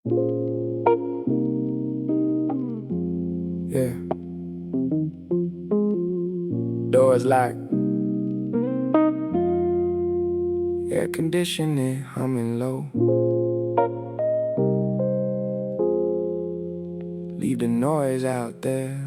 Yeah. Doors locked. Air conditioning humming low. Leave the noise out there.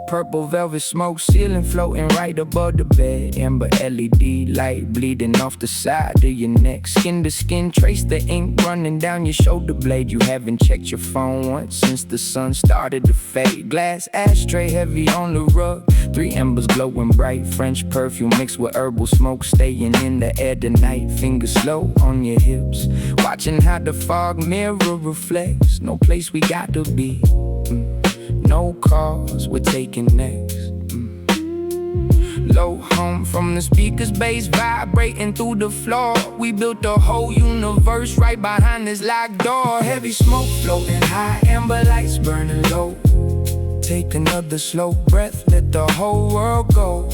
Purple velvet smoke ceiling floating right above the bed. Amber LED light bleeding off the side of your neck. Skin to skin, trace the ink running down your shoulder blade. You haven't checked your phone once since the sun started to fade. Glass ashtray heavy on the rug. 3 embers glowing bright. French perfume mixed with herbal smoke, staying in the air tonight. Fingers slow on your hips, watching how the fog mirror reflects. No place we got to be. No calls, we're taking next. Low hum from the speakers, bass vibrating through the floor. We built a whole universe right behind this locked door. Heavy smoke floating high, amber lights burning low. Take another slow breath, let the whole world go.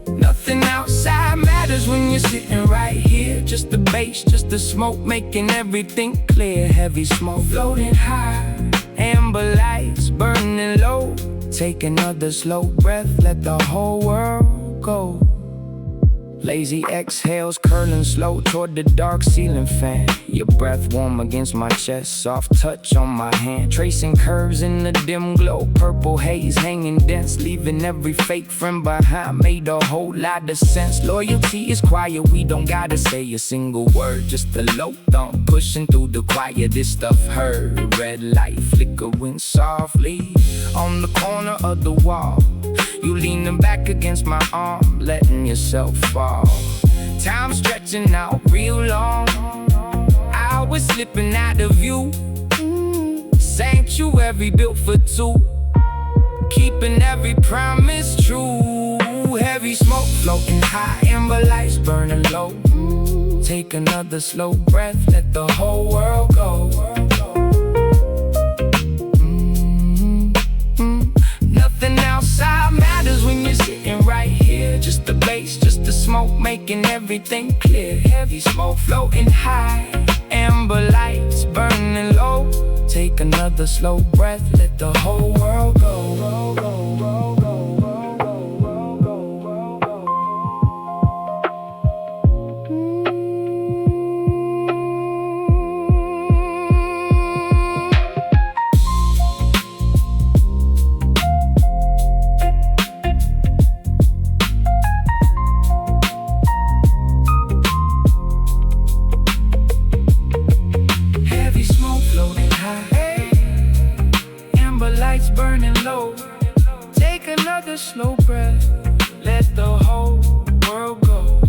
Nothing outside matters when you're sitting right here. Just the bass, just the smoke, making everything clear. Heavy smoke floating high, amber lights burning low. Take another slow breath, let the whole world go. Lazy exhales curling slow toward the dark ceiling fan. Your breath warm against my chest, soft touch on my hand. Tracing curves in the dim glow, purple haze hanging dense. Leaving every fake friend behind, made a whole lot of sense. Loyalty is quiet, we don't gotta say a single word. Just a low thump pushing through the quiet, this stuff heard. Red light flickering softly on the corner of the wall. You leaning back against my arm, letting yourself fall. Time stretching out real long. Hours slipping out of view. Sanctuary built for two, keeping every promise true. Heavy smoke floating high, amber lights burning low. Take another slow breath, let the whole world go. Nothing outside matters when you're sitting right here. Just the bass, just the smoke, making everything clear. Heavy smoke floating high, amber lights burning low. Take another slow breath, let the whole world go. Burning low, take another slow breath, let the whole world go.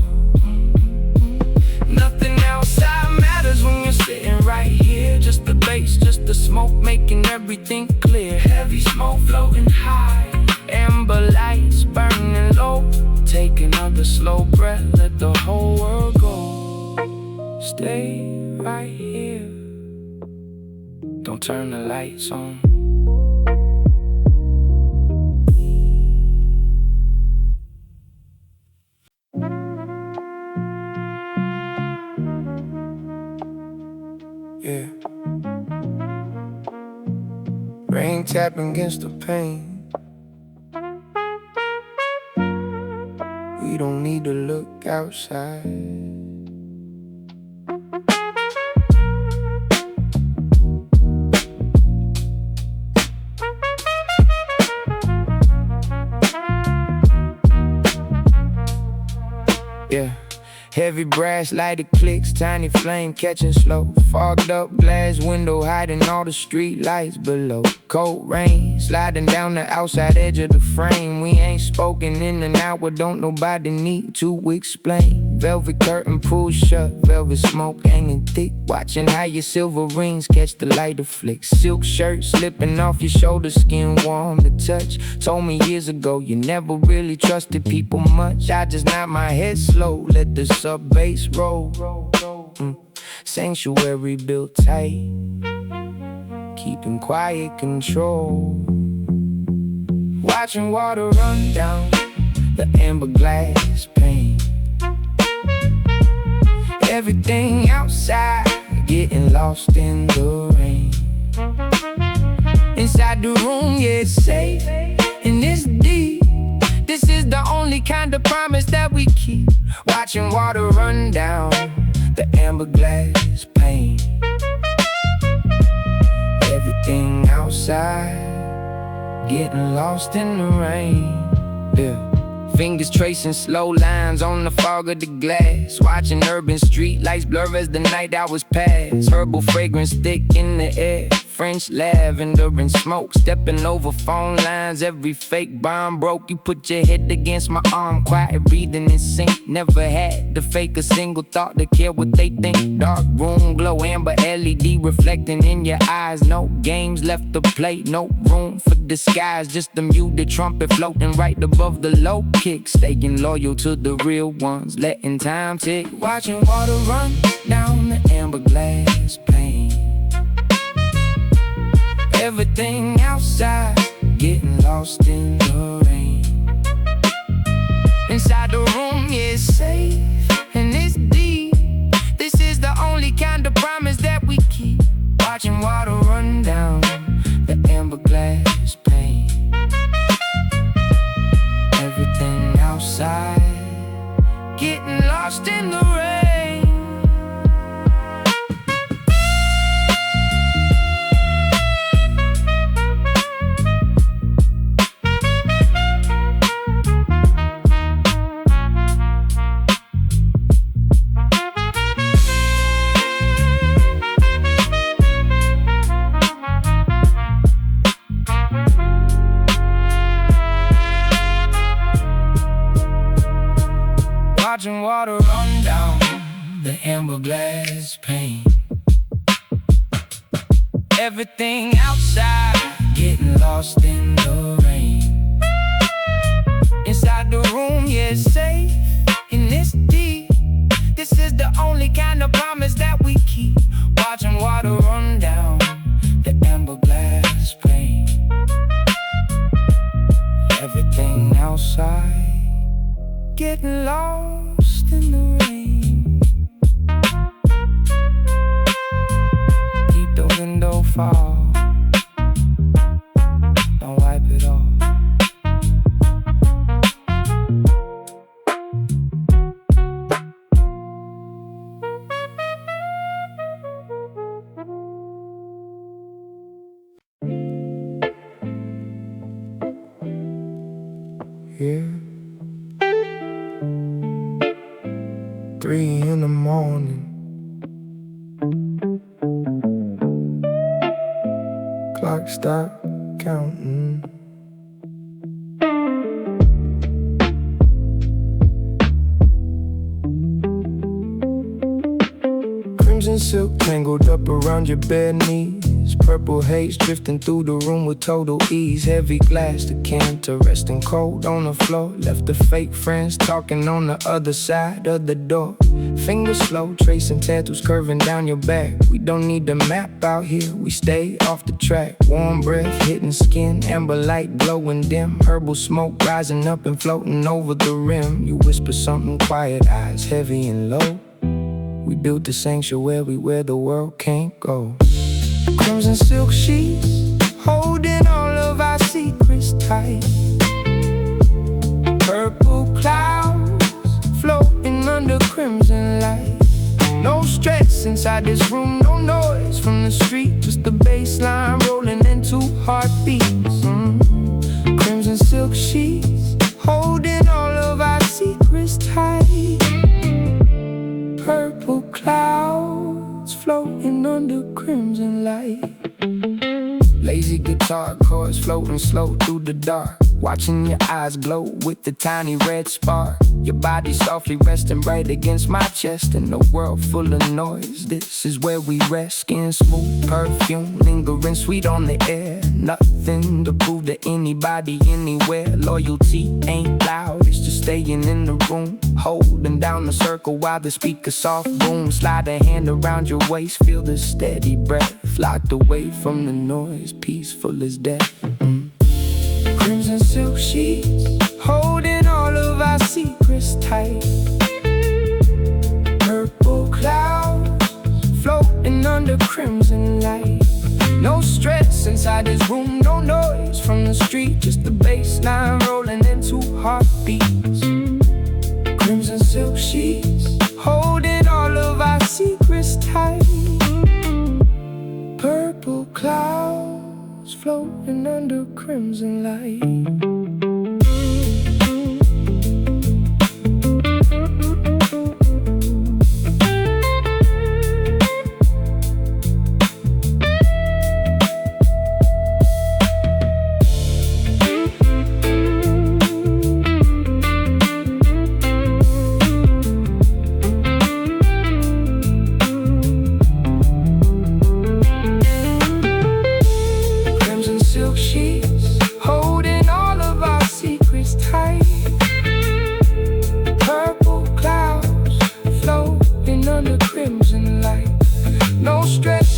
Nothing outside matters when you're sitting right here. Just the bass, just the smoke, making everything clear. Heavy smoke floating high, amber lights burning low. Take another slow breath, let the whole world go. Stay right here, don't turn the lights on. Yeah. Rain tapping against the pane. We don't need to look outside. Yeah. Heavy brass lighted clicks, tiny flame catching slow. Fogged up glass window hiding all the street lights below. Cold rain sliding down the outside edge of the frame. We ain't spoken in an hour, don't nobody need to explain. Velvet curtain pulled shut, velvet smoke hanging thick. Watching how your silver rings catch the light of flicks. Silk shirt slipping off your shoulder, skin warm to touch. Told me years ago you never really trusted people much. I just nod my head slow, let the sub bass roll. Sanctuary built tight, keeping quiet control. Watching water run down the amber glass pane. Everything outside getting lost in the rain. Inside the room, yeah, it's safe and it's deep. This is the only kind of promise that we keep. Watching water run down the amber glass pane. Everything outside getting lost in the rain. Yeah. Fingers tracing slow lines on the fog of the glass. Watching urban street lights blur as the night hours pass. Herbal fragrance thick in the air, French lavender and smoke. Stepping over phone lines, every fake bomb broke. You put your head against my arm, quiet breathing in sync. Never had to fake a single thought to care what they think. Dark room glow, amber LED reflecting in your eyes. No games left to play, no room for disguise. Just the muted trumpet floating right above the low kick. Staying loyal to the real ones, letting time tick. Watching water run down the amber glass pane. Everything outside getting lost in the rain. Inside the room, yeah, it's safe and it's deep. This is the only kind of promise that we keep. Watching water run down the amber glass pane. Everything outside getting lost in the rain. Watching water run down the amber glass pane. Everything outside getting lost in the rain. Inside the room, yeah, it's safe and it's deep. This is the only kind of promise that we keep. Watching water run down the amber glass pane. Everything outside getting lost in the rain. Keep the window fall, don't wipe it off. Yeah. 3 in the morning. Clock stopped counting. Crimson silk tangled up around your bare knees. Purple haze drifting through the room with total ease. Heavy glass decanter resting cold on the floor. Left the fake friends talking on the other side of the door. Fingers slow tracing tattoos curving down your back. We don't need the map out here, we stay off the track. Warm breath hitting skin, amber light glowing dim. Herbal smoke rising up and floating over the rim. You whisper something quiet, eyes heavy and low. We built the sanctuary where the world can't go. Crimson silk sheets holding all of our secrets tight. Purple clouds floating under crimson light. No stress inside this room, no noise from the street. Just the bass line rolling into heartbeats. Crimson silk sheets holding all of our secrets tight. Purple clouds floating under crimson light. Lazy guitar chords floating slow through the dark. watching your eyes glow with the tiny red spark. Your body softly resting right against my chest. In a world full of noise, this is where we rest. Skin smooth, perfume lingering sweet on the air. Nothing to prove to anybody, anywhere. Loyalty ain't loud, it's just staying in the room, holding down the circle while the speaker soft boom. Slide a hand around your waist, feel the steady breath. Locked away from the noise, peaceful as death. Crimson silk sheets, holding all of our secrets tight. Purple clouds, floating under crimson light. No stress inside this room, no noise from the street. Just the bass line rolling into heartbeats. Crimson silk sheets, holding all of our secrets tight. Purple clouds, floating under crimson light.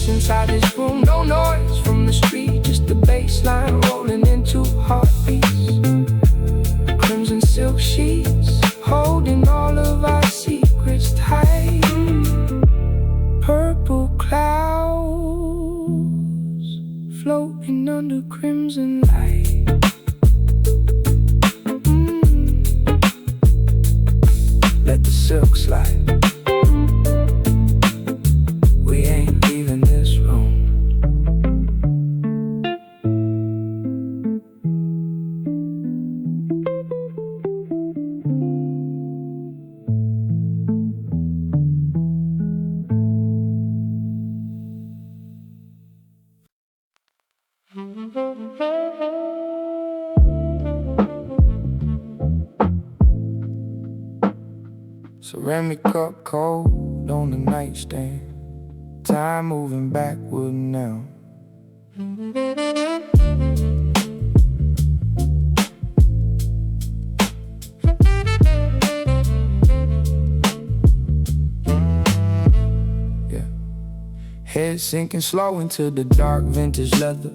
Inside this room, no noise from the street, just the bass line rolling into heartbeats. Crimson silk sheets, holding all of our secrets tight. Purple clouds, floating under crimson light. Let the silk slide. Ceramic cup cold on the nightstand. Time moving backward now. Yeah. Head sinking slow into the dark vintage leather.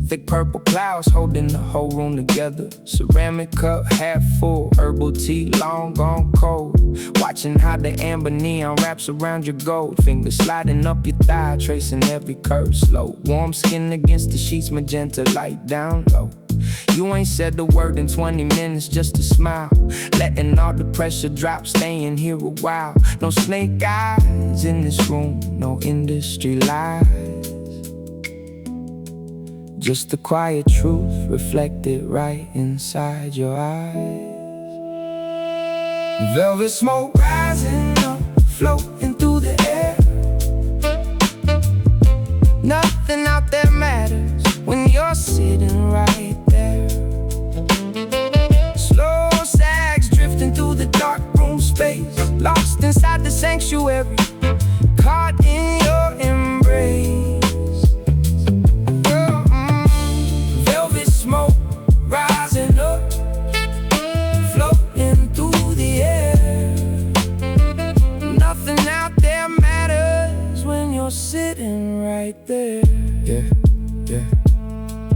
Thick purple clouds holding the whole room together. Ceramic cup half full, herbal tea long gone cold. Watching how the amber neon wraps around your gold. Fingers sliding up your thigh, tracing every curve slow. Warm skin against the sheets, magenta light down low. You ain't said the word in 20 minutes, just a smile. Letting all the pressure drop, staying here a while. No snake eyes in this room, no industry lies. Just the quiet truth reflected right inside your eyes. Velvet smoke rising up, floating through the air. Nothing out there matters when you're sitting right there. Slow sags drifting through the dark room space. Lost inside the sanctuary, caught in your embrace. Smoke rising up, floating through the air. Nothing out there matters when you're sitting right there. Yeah, yeah.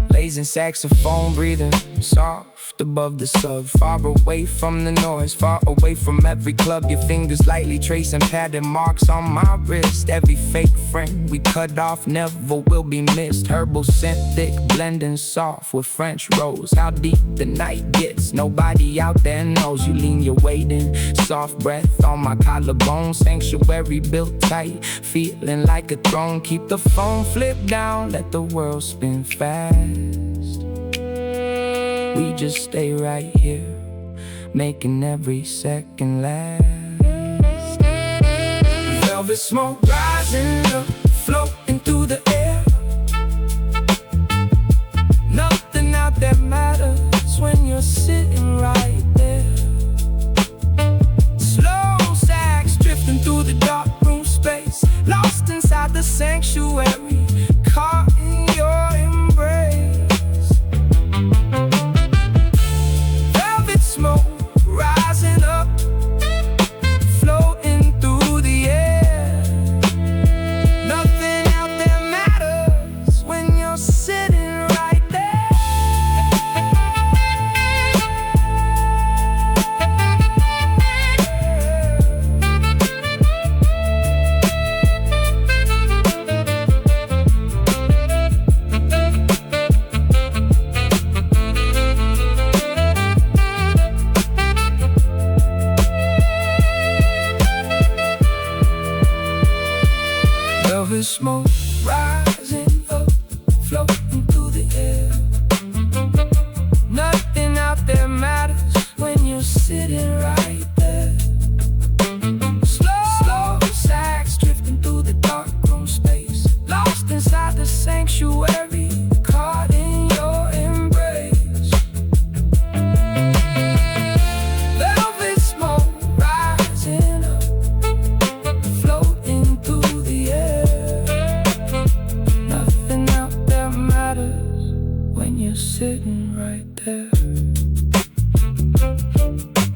Blazing saxophone breathing soft above the sub. Far away from the noise, far away from every club. Your fingers lightly tracing pattern marks on my wrist. Every fake friend we cut off never will be missed. Herbal scent thick, blending soft with French rose. How deep the night gets, nobody out there knows. You lean your weight in, soft breath on my collarbone. Sanctuary built tight, feeling like a throne. Keep the phone flipped down, let the world spin fast. We just stay right here, making every second last. Velvet smoke rising up, floating through the air. Nothing out there matters when you're sanctuary, caught in your embrace. Velvet smoke rising up, floating through the air. Nothing out there matters when you're sitting right there. Velvet smoke rising up, floating through the air. Nothing out there matters when you're sitting right there. Slow sax drifting through the dark room space, lost inside the sanctuary, caught in your embrace. Velvet smoke rising up, floating through the air. Nothing out there matters when you're sitting right there.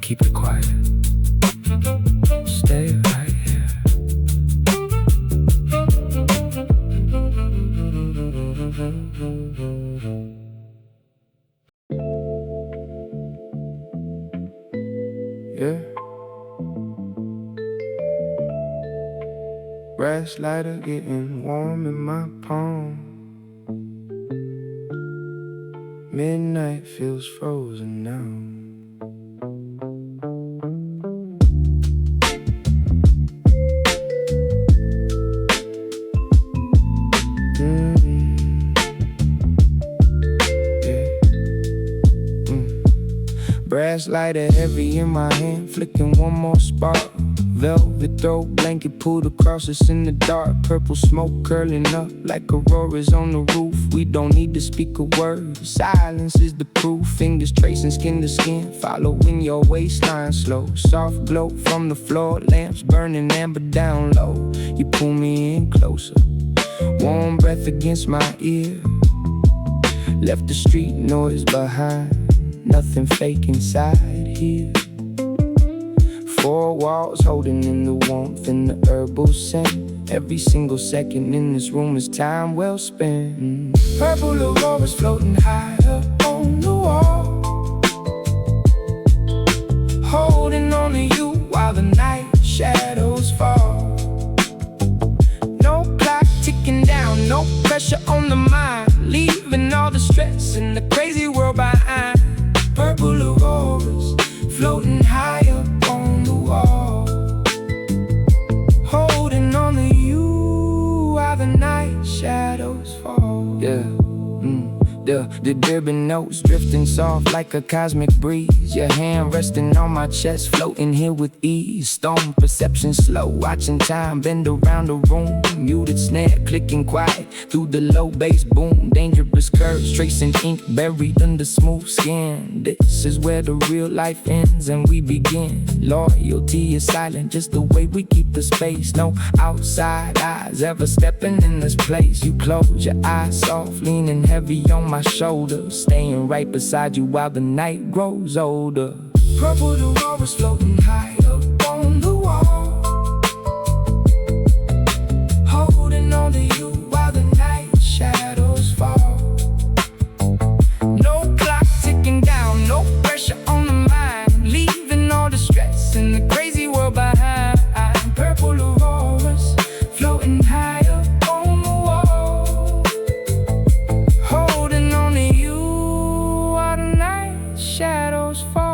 Keep it quiet. Stay right here. Yeah. Brass lighter getting warm in my palm. Midnight feels frozen now. Brass lighter heavy in my hand, flicking one more spark. Velvet throw blanket pulled across us in the dark. Purple smoke curling up like Aurora's on the roof. We don't need to speak a word, silence is the proof. Fingers tracing skin to skin, following your waistline slow. Soft glow from the floor, lamps burning amber down low. You pull me in closer, warm breath against my ear. Left the street noise behind, nothing fake inside here. Four walls holding in the warmth and the herbal scent. Every single second in this room is time well spent. Purple auroras floating high up on the wall, holding on to you while the night shadows fall. No clock ticking down, no pressure on the mind, leaving all the stress in the crazy world behind. Purple auroras floating high up on the wall, holding on to you while the night shadows fall. Yeah. The Durban notes drifting soft like a cosmic breeze. Your hand resting on my chest, floating here with ease. Stone perception slow, watching time bend around the room. Muted snare clicking quiet through the low bass boom. Dangerous curves tracing ink buried under smooth skin. This is where the real life ends and we begin. Loyalty is silent, just the way we keep the space. No outside eyes ever stepping in this place. You close your eyes soft, leaning heavy on my shoulder, staying right beside you while the night grows older. Purple auroras floating high up on the wall, holding on to you while the night shadows fall. No clock ticking down, no pressure on the mind, leaving all the stress in the crazy world behind. Purple auroras floating high up on the wall, holding on to you while the night shadows fall.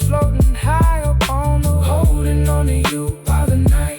Floating high up on the, holding on to you while the night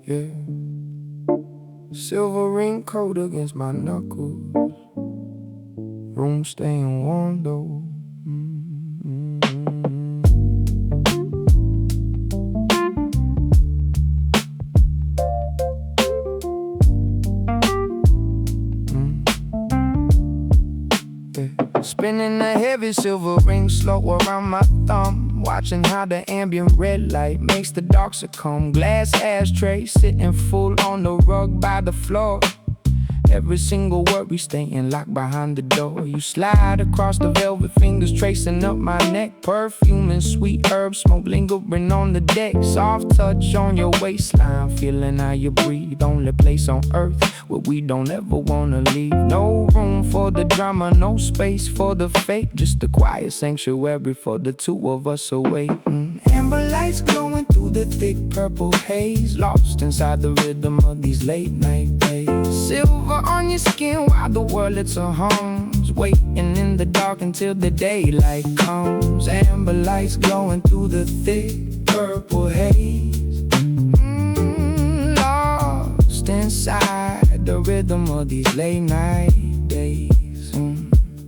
yeah. Silver ring coat against my knuckles. Room staying warm though. Spinning a heavy silver ring slow around my thumb, watching how the ambient red light makes the dark succumb. Glass ashtray sitting full on the rug by the floor. Every single word we staying locked behind the door. You slide across the velvet fingers tracing up my neck. Perfume and sweet herb smoke lingering on the deck. Soft touch on your waistline, feeling how you breathe. Only place on earth where we don't ever wanna leave. No room for the drama, no space for the fake. Just a quiet sanctuary for the two of us awake. Amber lights glowing through the thick purple haze, lost inside the rhythm of these late night days. Silver on your skin while the world it's a hums, waiting in the dark until the daylight comes. Amber lights glowing through the thick purple haze, lost inside the rhythm of these late night days.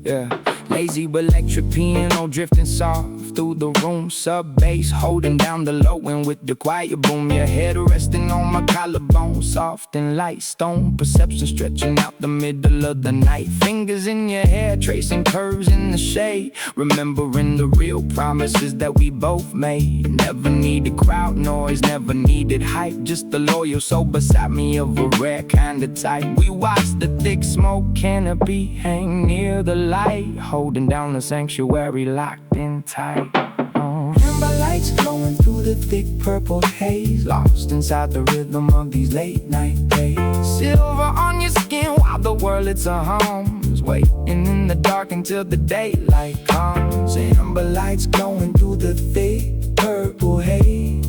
Yeah. Lazy electric piano drifting soft through the room. Sub bass holding down the low and with the quiet boom. Your head resting on my collarbone, soft and light stone. Perception stretching out the middle of the night. Fingers in your hair tracing curves in the shade. Remembering the real promises that we both made. Never needed crowd noise, never needed hype. Just the loyal soul beside me of a rare kind of type. We watched the thick smoke canopy hang near the light, holding down the sanctuary locked in tight. Amber lights glowing through the thick purple haze, lost inside the rhythm of these late night days. Silver on your skin while the world it's a hums, waiting in the dark until the daylight comes. Amber lights glowing through the thick purple haze,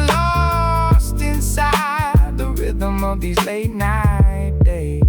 lost inside the rhythm of these late night days.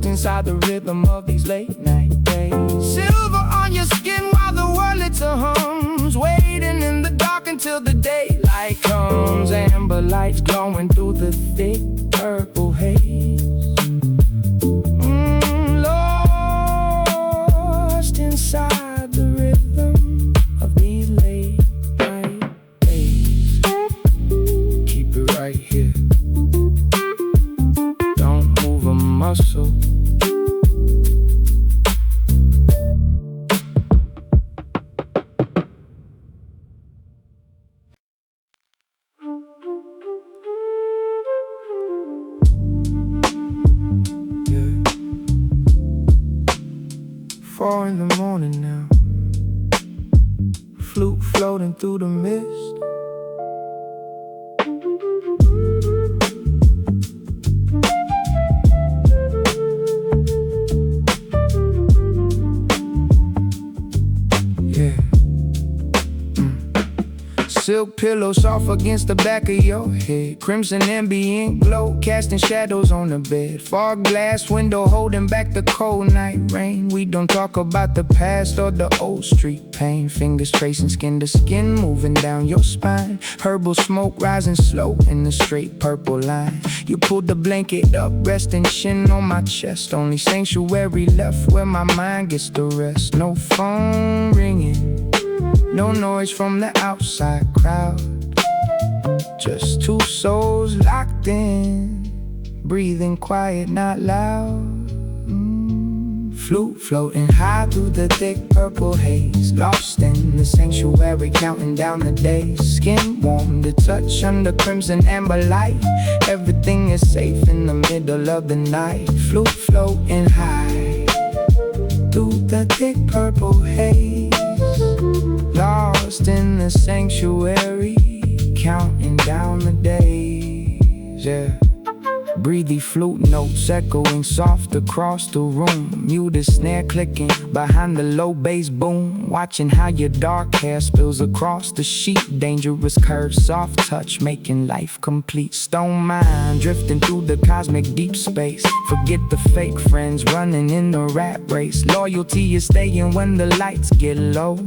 Inside the rhythm of these late night days. Silver on your skin while the world it's a hums, waiting in the dark until the daylight comes. Amber lights glowing through the thick purple haze, lost inside the rhythm of these late night days. Keep it right here, don't move a muscle. Yeah. 4 in the morning now, flute floating through the mist. Silk pillow soft against the back of your head. Crimson ambient glow casting shadows on the bed. Fog glass window holding back the cold night rain. We don't talk about the past or the old street pain. Fingers tracing skin to skin, moving down your spine. Herbal smoke rising slow in the straight purple line. You pulled the blanket up, resting chin on my chest. Only sanctuary left where my mind gets to rest. No phone ringing, no noise from the outside crowd. Just two souls locked in, breathing quiet, not loud. Flute floating high through the thick purple haze, lost in the sanctuary, counting down the days. Skin warm to touch under crimson amber light. Everything is safe in the middle of the night. Flute floating high through the thick purple haze, lost in the sanctuary, counting down the days, yeah. Breathy flute notes echoing soft across the room. Muted snare clicking behind the low bass boom. Watching how your dark hair spills across the sheet. Dangerous curves, soft touch, making life complete. Stone mind drifting through the cosmic deep space. Forget the fake friends running in the rat race. Loyalty is staying when the lights get low.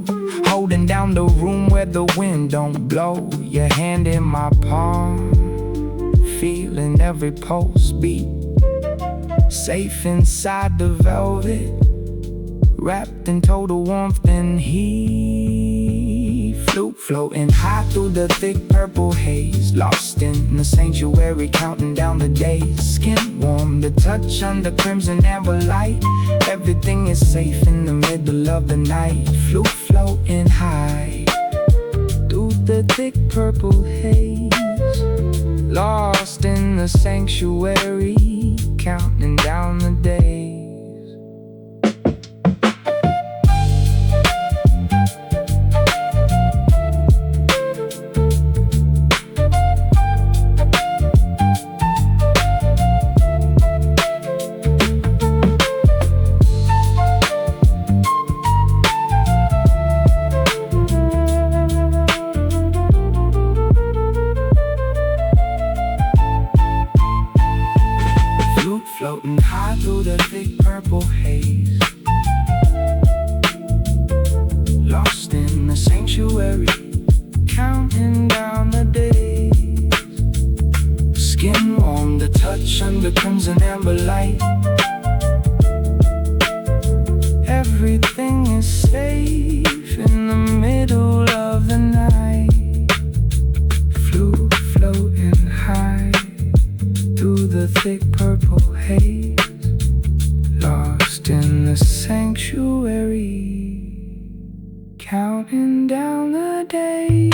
Holding down the room where the wind don't blow. Your hand in my palm, feeling every pulse beat. Safe inside the velvet, wrapped in total warmth and heat. Flute floating high through the thick purple haze. Lost in the sanctuary, counting down the days. Skin warm, the touch under crimson amber light. Everything is safe in the middle of the night. Flute floating high through the thick purple haze. Lost in the sanctuary, counting down the days. Floating high through the thick purple haze. Lost in the sanctuary, counting down the days. Skin warm, the touch under crimson amber light. Everything is safe in the middle of the night. Flute floating high through the thick purple haze. Lost in the sanctuary, counting down the days.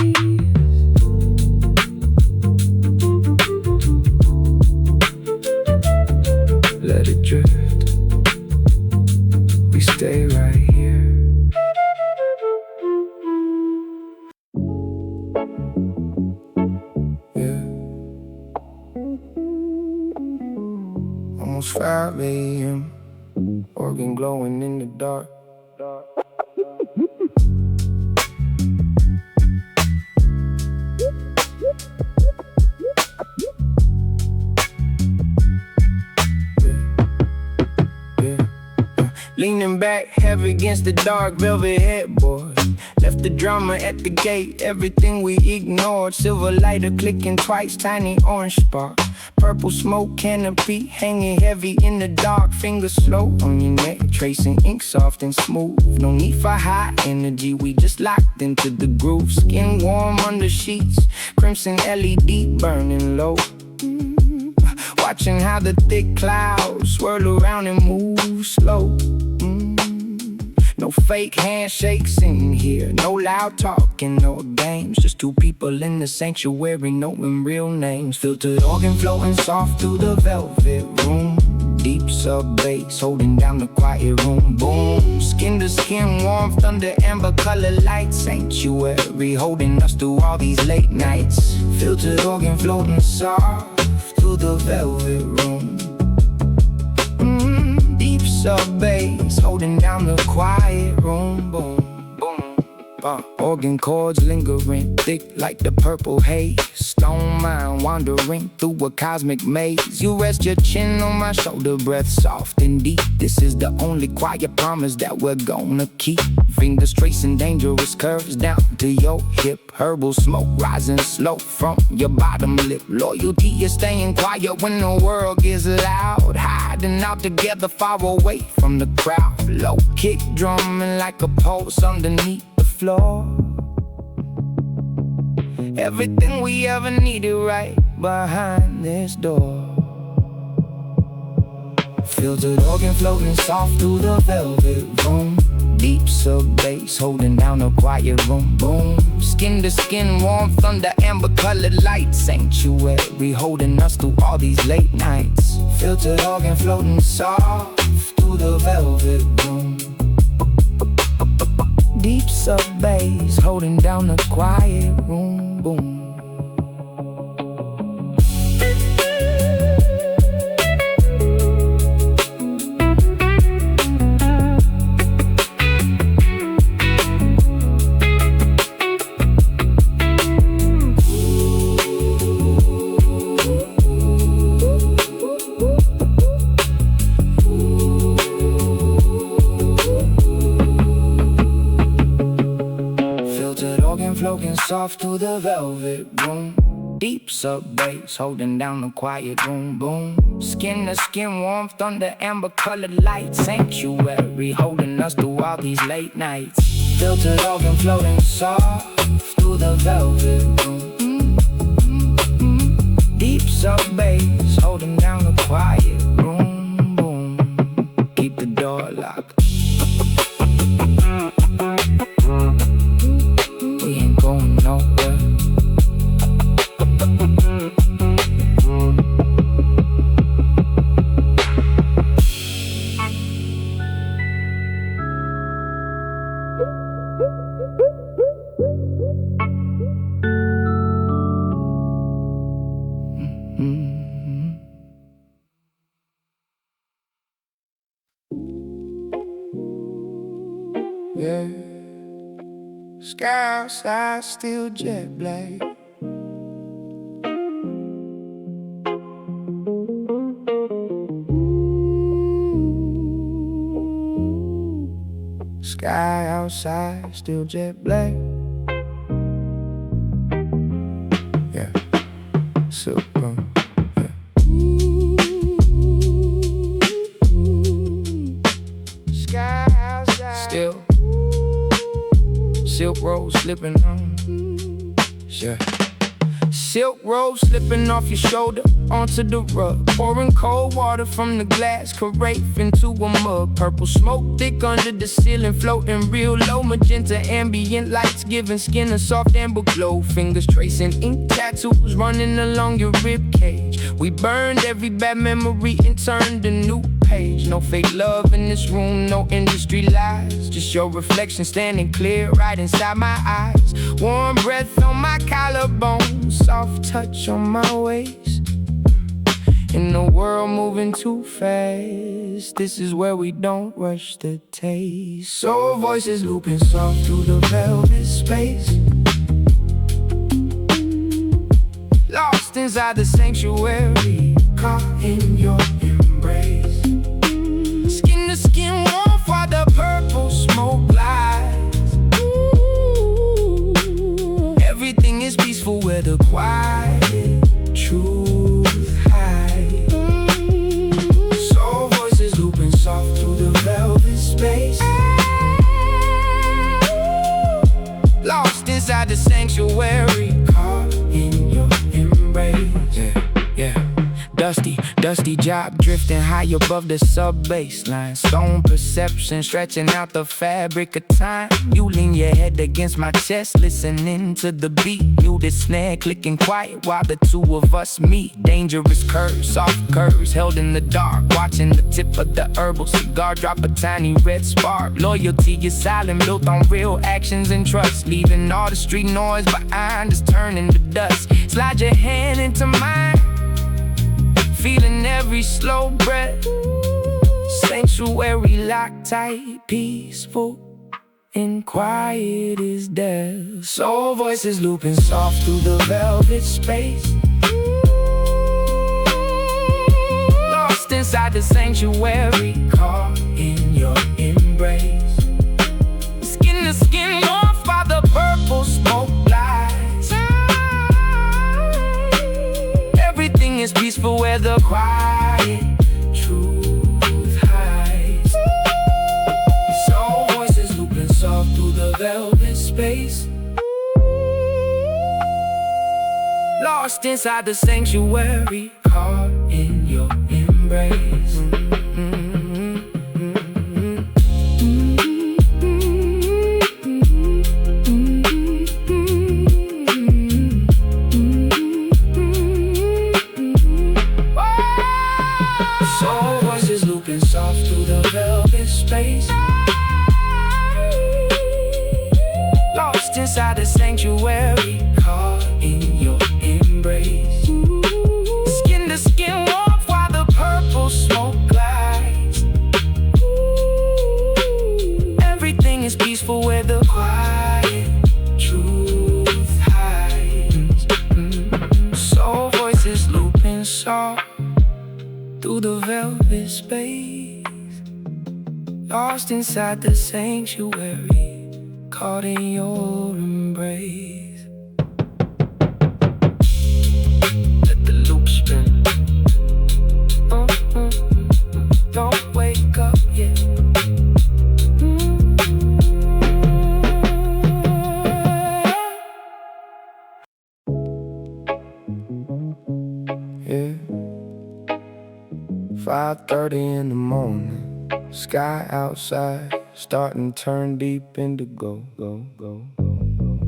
Let it drift, we stay right here. Almost 5 a.m. Organ glowing in the dark. Leaning back, heavy against the dark velvet headboard. Left the drama at the gate, everything we ignored. Silver lighter clicking twice, tiny orange spark. Purple smoke, canopy hanging heavy in the dark. Fingers slow on your neck, tracing ink soft and smooth. No need for high energy, we just locked into the groove. Skin warm under sheets, crimson LED burning low. Watching how the thick clouds swirl around and move slow. No fake handshakes in here, no loud talking, no games. Just two people in the sanctuary knowing real names. Filtered organ floating soft through the velvet room. Deep sub bass holding down the quiet room. Boom, skin to skin warmth under amber color light. Sanctuary holding us through all these late nights. Filtered organ floating soft through the velvet room. Deep sub bass holding down the quiet room. Boom, boom, boom. Organ chords lingering thick like the purple haze. Stone mind wandering through a cosmic maze. You rest your chin on my shoulder, breath soft and deep. This is the only quiet promise that we're gonna keep. Fingers tracing dangerous curves down to your hip. Herbal smoke rising slow from your bottom lip. Loyalty is staying quiet when the world gets loud. Hiding out together far away from the crowd. Low kick drumming like a pulse underneath the floor. Everything we ever needed right behind this door. Filtered organ floating soft through the velvet room. Deep sub bass holding down a quiet room. Boom, skin to skin warmth under amber colored light. Sanctuary holding us through all these late nights. Filtered organ floating soft through the velvet room. Deep sub bass holding down the quiet room. Boom. floating soft through the velvet room. Deep sub bass holding down the quiet room. Boom, skin to skin warmth under amber colored light. Sanctuary holding us through all these late nights. Filtered organ floating soft through the velvet room. Deep sub bass holding down the quiet room. Boom, keep the door locked. We ain't going nowhere. Yeah, sky outside still jet black. Sky outside still jet black. Yeah, so yeah. Sky outside still. Silk road slipping on, yeah. Silk road slipping off your shoulder onto the rug. Pouring cold water from the glass carafe into a mug. Purple smoke thick under the ceiling, floating real low. Magenta ambient lights giving skin a soft amber glow. Fingers tracing ink tattoos running along your rib cage. We burned every bad memory and turned a new page. No fake love in this room, no industry lies. Just your reflection standing clear right inside my eyes. Warm breath on my collarbone, soft touch on my waist. In the world moving too fast, this is where we don't rush the taste. Soul voices looping soft through the velvet space. Lost inside the sanctuary, caught in your embrace. Skin to skin warmth while the purple smoke glides. Ooh, everything is peaceful where the quiet truth hides. Soul voices looping soft through the velvet space. Lost inside the sanctuary, caught in your embrace. Yeah. Dusty job drifting high above the sub-baseline. Stone perception stretching out the fabric of time. You lean your head against my chest, listening to the beat. You the snare clicking quiet while the two of us meet. Dangerous curves, soft curves held in the dark. Watching the tip of the herbal cigar drop a tiny red spark. Loyalty is silent, built on real actions and trust. Leaving all the street noise behind us, turning to dust. Slide your hand into mine, feeling every slow breath. Sanctuary locked tight, peaceful and quiet as death. Soul voices looping soft through the velvet space. Lost inside the sanctuary, caught in your embrace. Skin to skin warmth while the purple smoke glides. Everything is peaceful where the quiet truth hides. Soul voices looping soft through the velvet space. Lost inside the sanctuary, caught in your embrace. Soul voices looping soft through the velvet space. Lost inside the sanctuary, caught in your embrace. Skin to skin warmth while the purple smoke glides. Everything is peaceful where the quiet truth hides. Soul voices looping soft through the velvet space. Lost inside the sanctuary, caught in your embrace. 5:30 in the morning, sky outside starting to turn deep indigo. Go, go, go, go.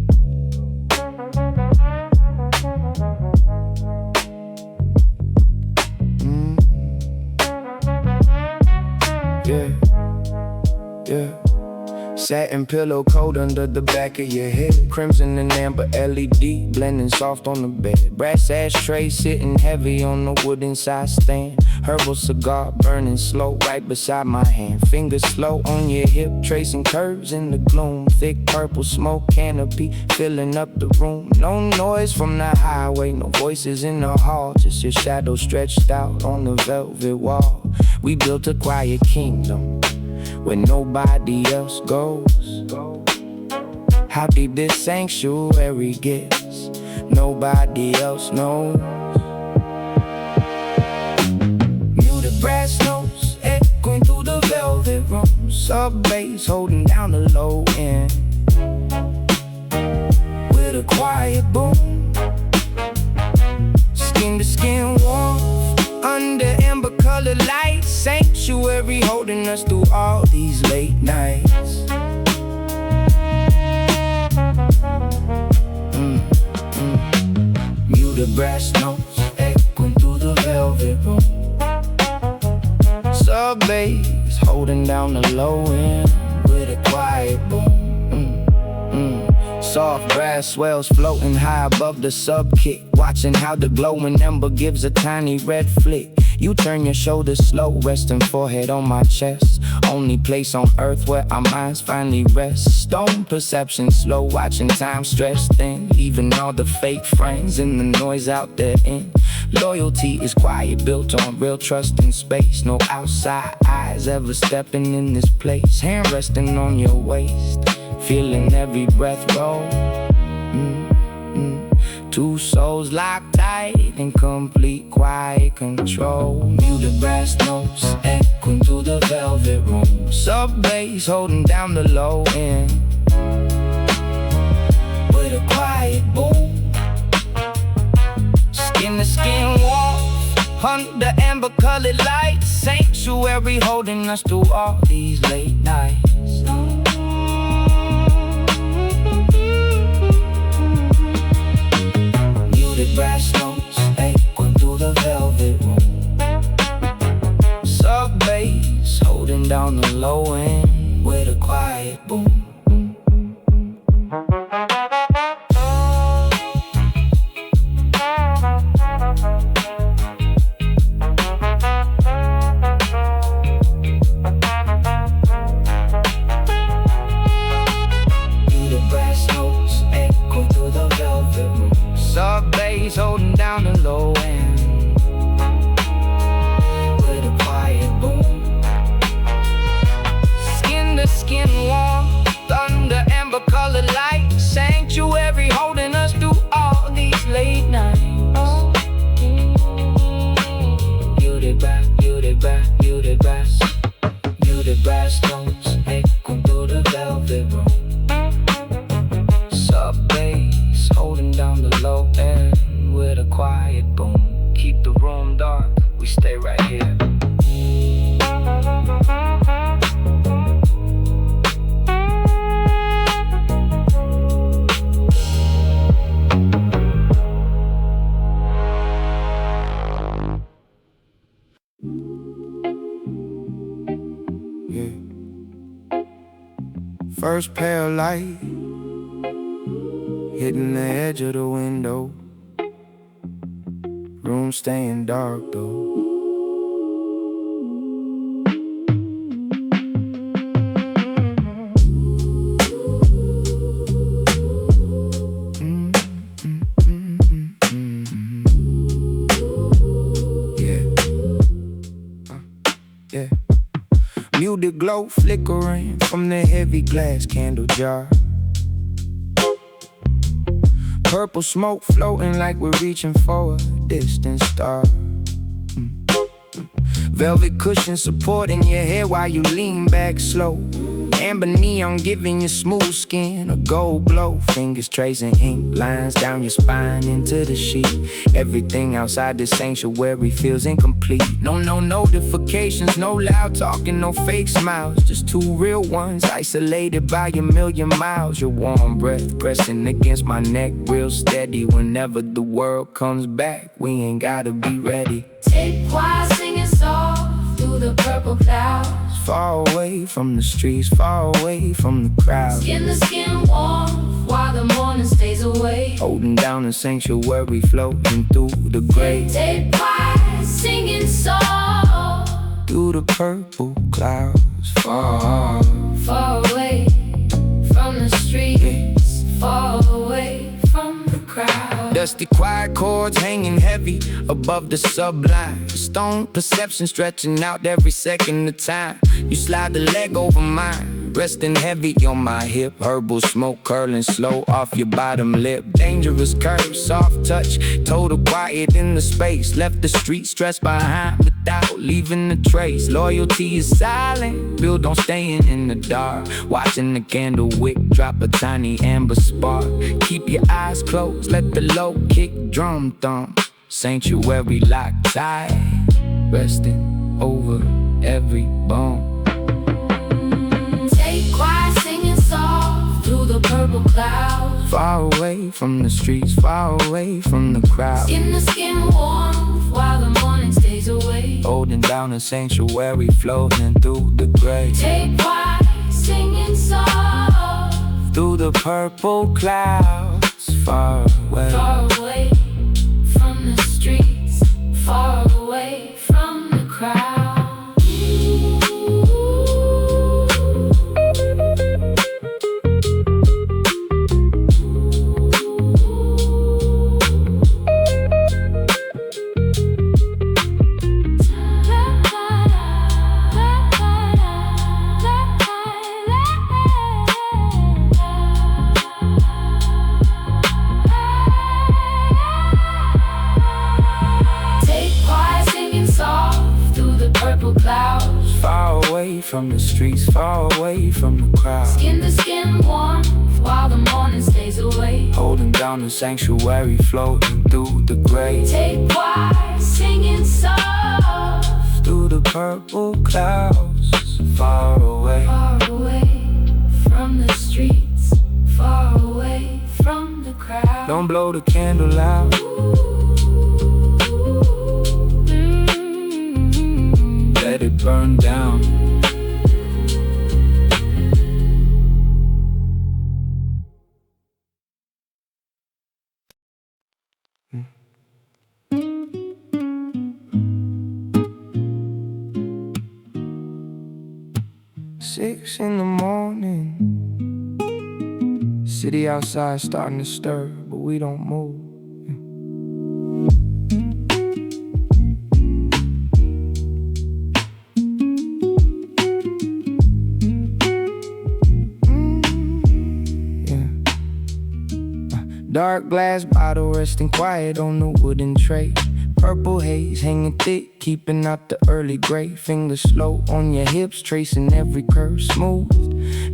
Yeah, yeah. Satin pillow cold under the back of your head. Crimson and amber LED blending soft on the bed. Brass ashtray sitting heavy on the wooden side stand. Herbal cigar burning slow right beside my hand. Fingers slow on your hip, tracing curves in the gloom. Thick purple smoke canopy filling up the room. No noise from the highway, no voices in the hall. Just your shadow stretched out on the velvet wall. We built a quiet kingdom where nobody else goes. How deep this sanctuary gets, nobody else knows. Muted brass notes echoing through the velvet room. Sub bass holding down the low end with a quiet boom. Skin to skin warmth under amber colored lights. Sanctuary holding us through all these late nights. Muted brass notes echoing through the velvet room. Sub bass holding down the low end with a quiet boom. Soft brass swells floating high above the sub kick. Watching how the glowing ember gives a tiny red flick. You turn your shoulders slow, resting forehead on my chest. Only place on earth where our minds finally rest. Stone perception slow, watching time stretch thin. Leaving all the fake friends and the noise out there in. Loyalty is quiet, built on real trust in space. No outside eyes ever stepping in this place. Hand resting on your waist, feeling every breath roll. Two souls locked tight in complete quiet control. Muted brass notes echoing through the velvet room. Sub bass holding down the low end with a quiet boom. Skin to skin warmth under amber colored lights. Sanctuary holding us through all these late nights. Brass notes echoing through the velvet room. Sub bass holding down the low end with a quiet boom. Holding down the low end with a quiet boom. Skin to skin warm, thunder amber colored light. Sanctuary holding us through all these late nights. Muted brass, muted brass, muted brass. Muted brass notes echoing through the velvet room. Sub bass holding down the low end with a quiet boom. Keep the room dark, we stay right here. Yeah. First pair of light hitting the edge of the window. Room staying dark though. Yeah. Muted glow flickering from the heavy glass candle jar. Purple smoke floating like we're reaching for a distant star. Velvet cushion supporting your head while you lean back slow. Amber neon giving you smooth skin, a gold glow. Fingers tracing ink lines down your spine into the sheet. Everything outside this sanctuary feels incomplete. No notifications, no loud talking, no fake smiles. Just two real ones isolated by a million miles. Your warm breath pressing against my neck real steady. Whenever the world comes back, we ain't gotta be ready. Take quiet singing soft through the purple clouds. Far away from the streets, far away from the crowd. Skin to skin warm while the morning stays away. Holding down the sanctuary, floating through the gray. Take quiet singing soft through the purple clouds. Far away from the streets, far away from the crowd. Dusty quiet chords hanging heavy above the sublime. Stone perception stretching out every second of time. You slide the leg over mine, resting heavy on my hip. Herbal smoke curling slow off your bottom lip. Dangerous curve, soft touch, total quiet in the space. Left the street stressed behind without leaving a trace. Loyalty is silent, built on staying in the dark. Watching the candle wick drop a tiny amber spark. Keep your eyes closed, let the low kick drum thump. Sanctuary locked tight, resting over every bone. Take quiet singing soft through the purple clouds. Far away from the streets, far away from the crowd. Skin to skin warm while the morning stays away. Holding down a sanctuary, floating through the gray. Take quiet singing soft through the purple clouds. Far away from the streets, far away from the crowd. Clouds. Far away from the streets, far away from the crowd. Skin to skin warm while the morning stays away. Holding down the sanctuary, floating through the gray. Take quiet singing soft through the purple clouds. Far away from the streets, far away from the crowd. Don't blow the candle out. Let it burn down. Six in the morning. City outside starting to stir, but we don't move. Dark glass bottle resting quiet on the wooden tray. Purple haze hanging thick, keeping out the early gray. Fingers slow on your hips, tracing every curve smooth.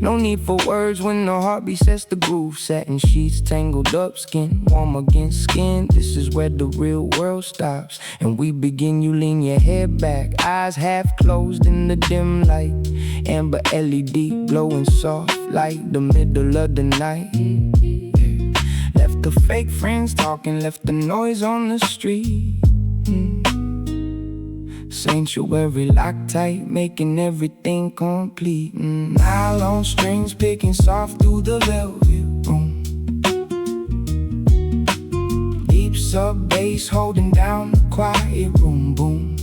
No need for words when the heartbeat sets the groove. Satin sheets tangled up, skin warm against skin. This is where the real world stops and we begin. You lean your head back, eyes half closed in the dim light. Amber LED glowing soft like the middle of the night. Left the fake friends talking, left the noise on the street. Sanctuary locked tight, making everything complete. Nylon strings picking soft through the velvet room. Deep sub bass holding down the quiet room. Boom.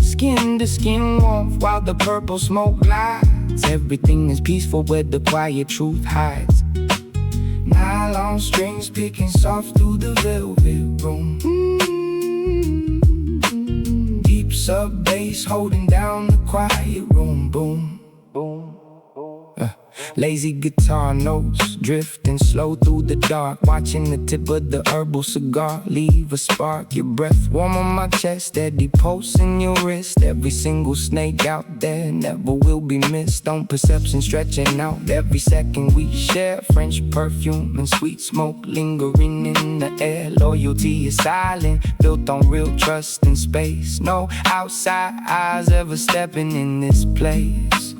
Skin to skin warmth while the purple smoke glides. Everything is peaceful where the quiet truth hides. Nylon strings picking soft through the velvet room. Deep sub bass holding down the quiet room. Boom, boom, boom. Lazy guitar notes drifting slow through the dark, watching the tip of the herbal cigar leave a spark. Your breath warm on my chest, steady pulse in your wrist. Every single snake out there never will be missed. On perception stretching out every second we share. French perfume and sweet smoke lingering in the air. Loyalty is silent, built on real trust and space. No outside eyes ever stepping in this place.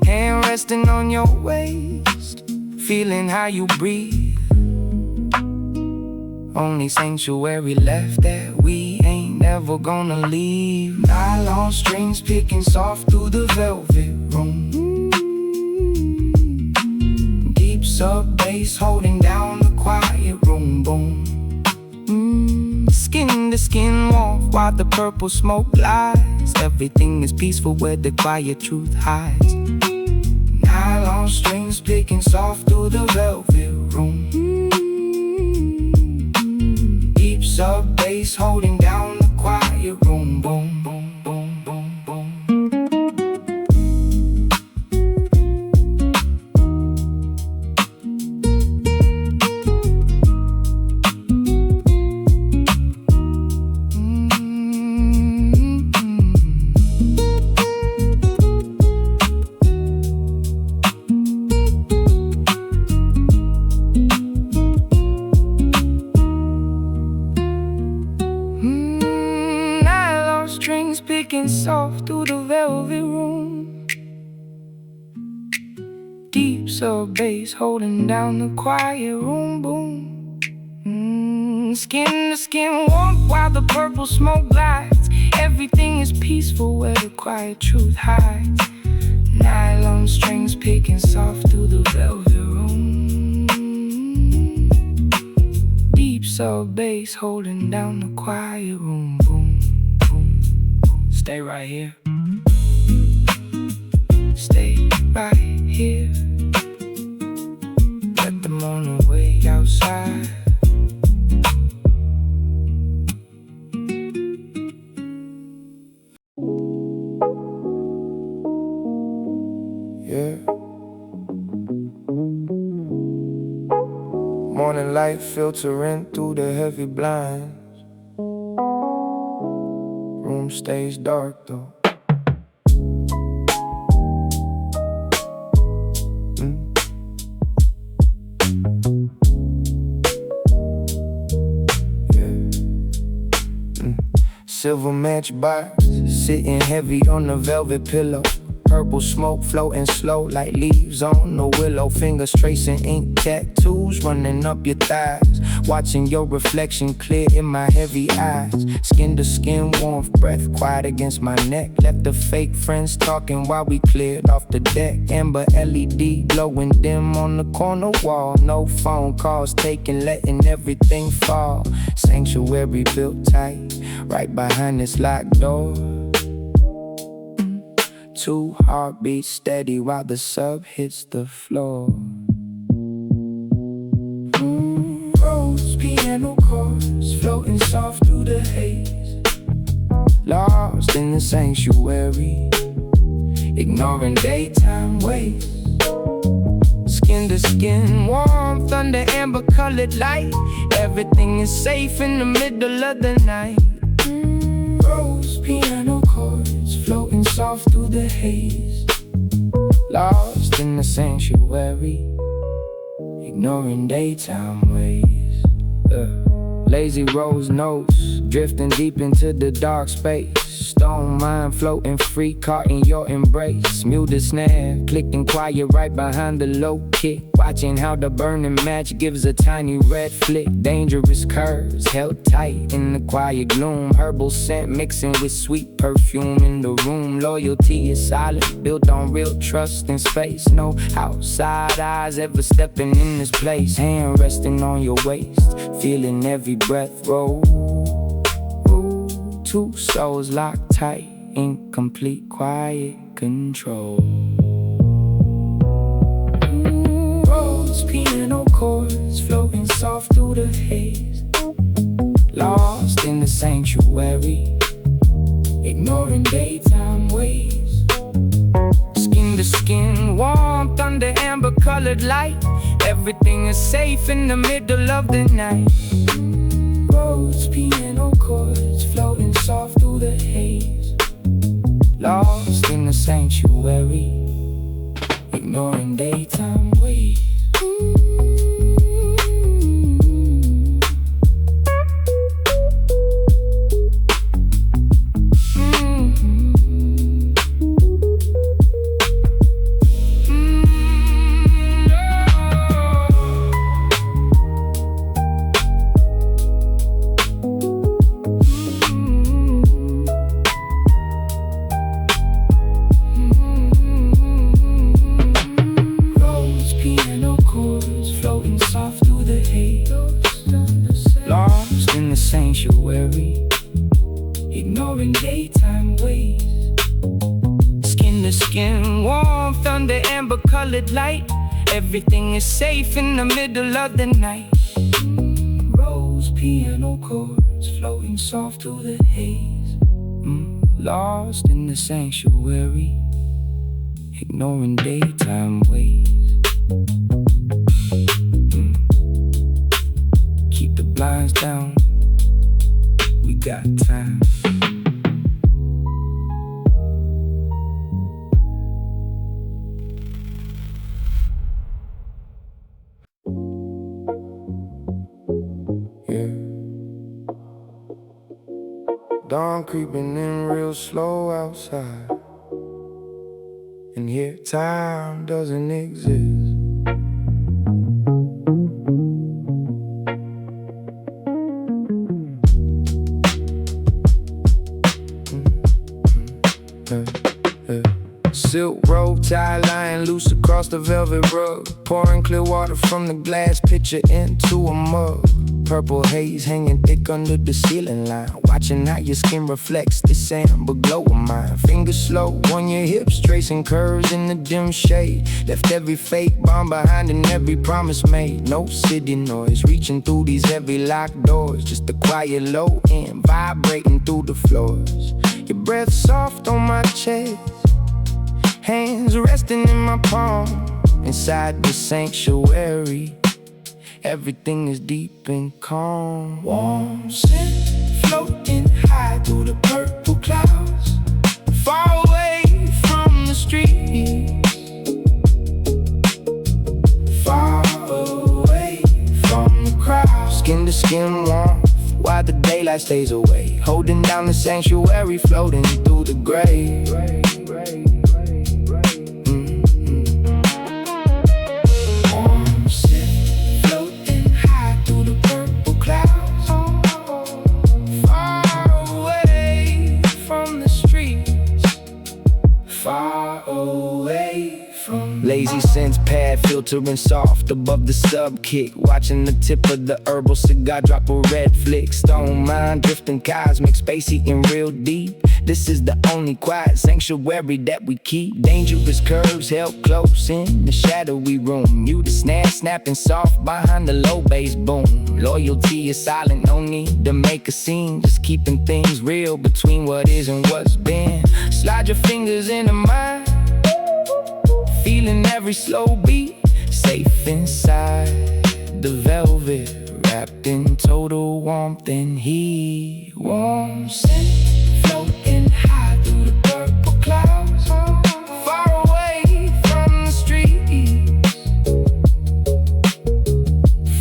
Hand resting on your waist, feeling how you breathe. Only sanctuary left that we ain't never gonna leave. Nylon strings picking soft through the velvet room. Deep sub bass holding down the quiet room. Boom. Skin to skin warmth while the purple smoke glides. Everything is peaceful where the quiet truth hides. Nylon strings picking soft through the velvet room. Deep sub bass holding down the quiet room. Boom, boom, boom, boom, boom. Picking soft through the velvet room. Deep sub bass holding down the quiet room. Boom. Skin to skin warmth while the purple smoke glides. Everything is peaceful where the quiet truth hides. Nylon strings picking soft through the velvet room. Deep sub bass holding down the quiet room. Boom. Stay right here. Stay right here. Let the morning wake outside. Yeah. Morning light filtering through the heavy blinds. Room stays dark though. Silver matchbox sitting heavy on the velvet pillow. Purple smoke floating slow like leaves on the willow. Fingers tracing ink tattoos running up your thighs. Watching your reflection clear in my heavy eyes. Skin to skin warmth, breath quiet against my neck. Left the fake friends talking while we cleared off the deck. Amber LED glowing dim on the corner wall. No phone calls taken, letting everything fall. Sanctuary built tight, right behind this locked door. 2 heartbeats steady while the sub hits the floor. Rhodes piano chords floating soft through the haze. Lost in the sanctuary, ignoring daytime waste. Skin to skin warmth under amber colored light. Everything is safe in the middle of the night. Rose piano chords floating soft through the haze. Lost in the sanctuary, ignoring daytime ways. Lazy rose notes drifting deep into the dark space. Stone mind floating free, caught in your embrace. Mute the snare, clicking quiet right behind the low kick. Watching how the burning match gives a tiny red flick. Dangerous curves held tight in the quiet gloom. Herbal scent mixing with sweet perfume in the room. Loyalty is silent, built on real trust and space. No outside eyes ever stepping in this place. Hand resting on your waist, feeling every breath roll. 2 souls locked tight in complete quiet control. Rhodes piano chords floating soft through the haze. Lost in the sanctuary, ignoring daytime ways. Skin to skin warmth under amber-colored light. Everything is safe in the middle of the night. Rhodes piano chords floating soft through the haze. Lost in the sanctuary, ignoring daytime waves. Sanctuary, ignoring daytime waves. Skin to skin, warmth under amber-colored light. Everything is safe in the middle of the night. Rose piano chords floating soft through the haze. Lost in the sanctuary, ignoring daytime waves. Keep the blinds down, we got time. Yeah. Dawn creeping in real slow outside, and here time doesn't exist. Silk robe, tie lying loose across the velvet rug. Pouring clear water from the glass pitcher into a mug. Purple haze hanging thick under the ceiling line. Watching how your skin reflects this amber glow of mine. Fingers slow on your hips, tracing curves in the dim shade. Left every fake bomb behind and every promise made. No city noise reaching through these heavy locked doors. Just the quiet low end vibrating through the floors. Your breath soft on my chest, hands resting in my palm. Inside the sanctuary, everything is deep and calm. Warm scent floating high through the purple clouds, far away from the streets, far away from the crowd. Skin to skin warmth while the daylight stays away, holding down the sanctuary, floating through the gray. Lazy scents pad filtering soft above the sub kick. Watching the tip of the herbal cigar drop a red flick. Stone mind drifting cosmic, space eating real deep. This is the only quiet sanctuary that we keep. Dangerous curves held close in the shadowy room. You the snare snapping soft behind the low bass boom. Loyalty is silent, no need to make a scene. Just keeping things real between what is and what's been. Slide your fingers into mine, feeling every slow beat. Safe inside the velvet, wrapped in total warmth and heat. Warm scent floating high through the purple clouds, far away from the streets,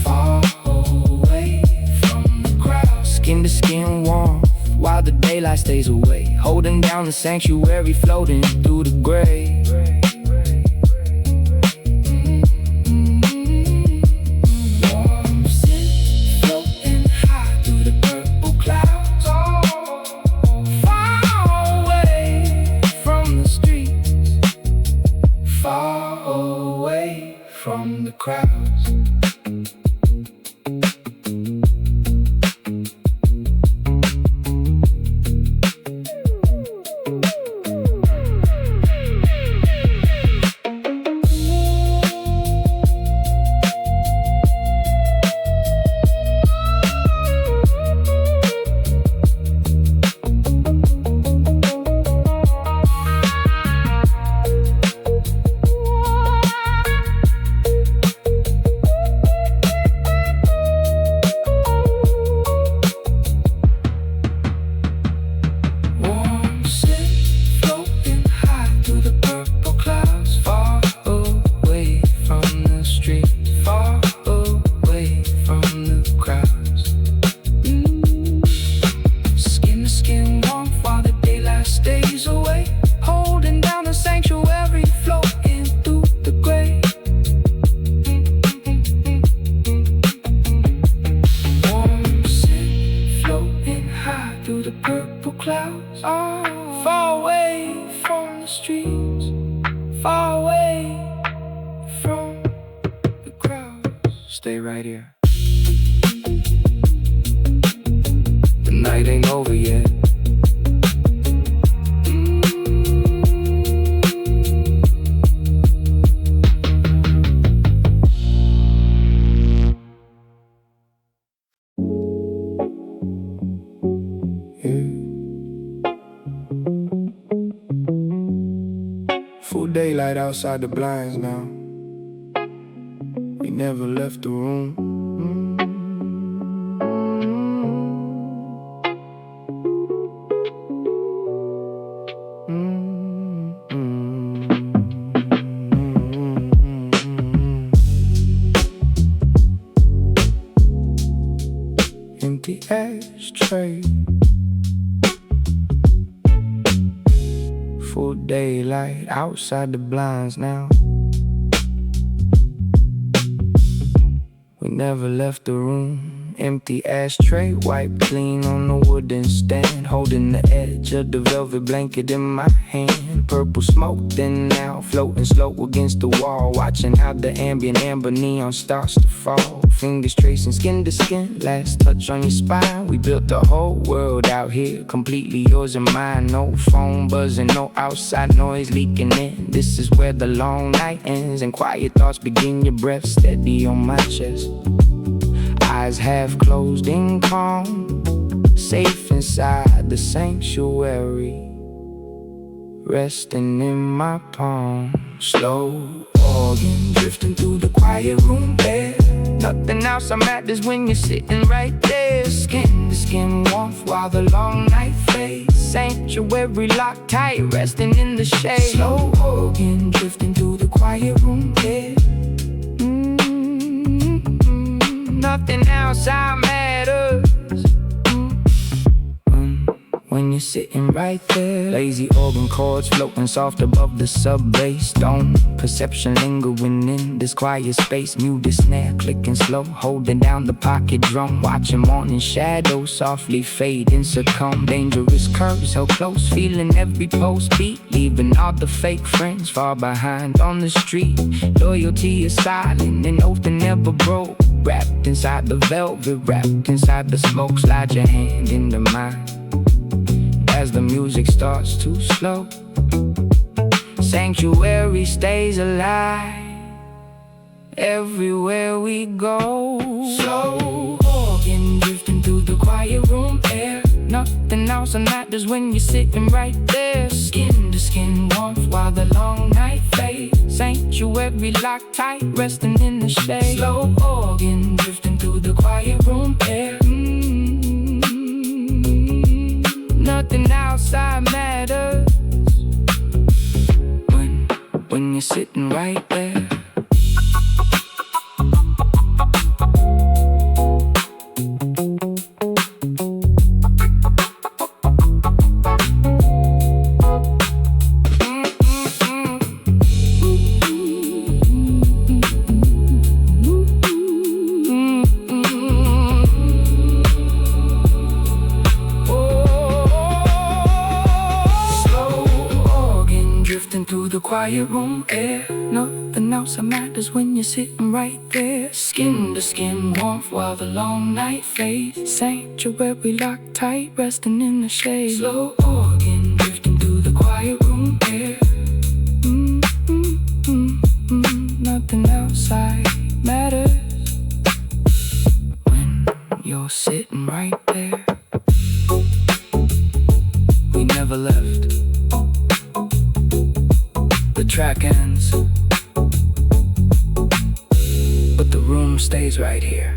far away from the crowd. Skin to skin warmth while the daylight stays away, holding down the sanctuary, floating through the gray. From the crowds. stay right here. The night ain't over yet. Full daylight outside the blinds now. We never left the room. Empty ashtray. Full daylight outside the blinds now. We never left the room. Empty ashtray, wiped clean on the wooden stand, holding the edge of the velvet blanket in my hand. Purple smoke thin now, floating slow against the wall, watching how the ambient amber neon starts to fall. Fingers tracing skin to skin, last touch on your spine. We built the whole world out here, completely yours and mine. No phone buzzing, no outside noise leaking in. This is where the long night ends and quiet thoughts begin. Your breath steady on my chest, eyes half closed in calm, safe inside the sanctuary, resting in my palm. Slow organ drifting through the quiet room air. Nothing else matters when you're sitting right there. Skin to skin warmth while the long night fades. Sanctuary locked tight, resting in the shade. Slow organ drifting through the quiet room air. Nothing outside matters when you're sitting right there. Lazy organ chords floating soft above the sub-bass dome. Perception lingering in this quiet space. Muted snare clicking slow, holding down the pocket drum. Watching morning shadows softly fade and succumb. Dangerous curves held close, feeling every pulse beat. Leaving all the fake friends far behind on the street. Loyalty is silent, an oath that never broke. Wrapped inside the velvet, wrapped inside the smoke. Slide your hand into mine as the music starts to slow. Sanctuary stays alive everywhere we go. Slow organ drifting through the quiet room air. Nothing else matters when you're sitting right there. Skin to skin warmth while the long night fades. Sanctuary locked tight, resting in the shade. Slow organ drifting through the quiet room air. Nothing outside matters when you're sitting right there. Through the quiet room air. Nothing else matters when you're sitting right there. Skin to skin warmth while the long night fades. Sanctuary locked tight, resting in the shade. Slow organ drifting through the quiet room air. Nothing outside matters when you're sitting right there. We never left. The track ends, but the room stays right here.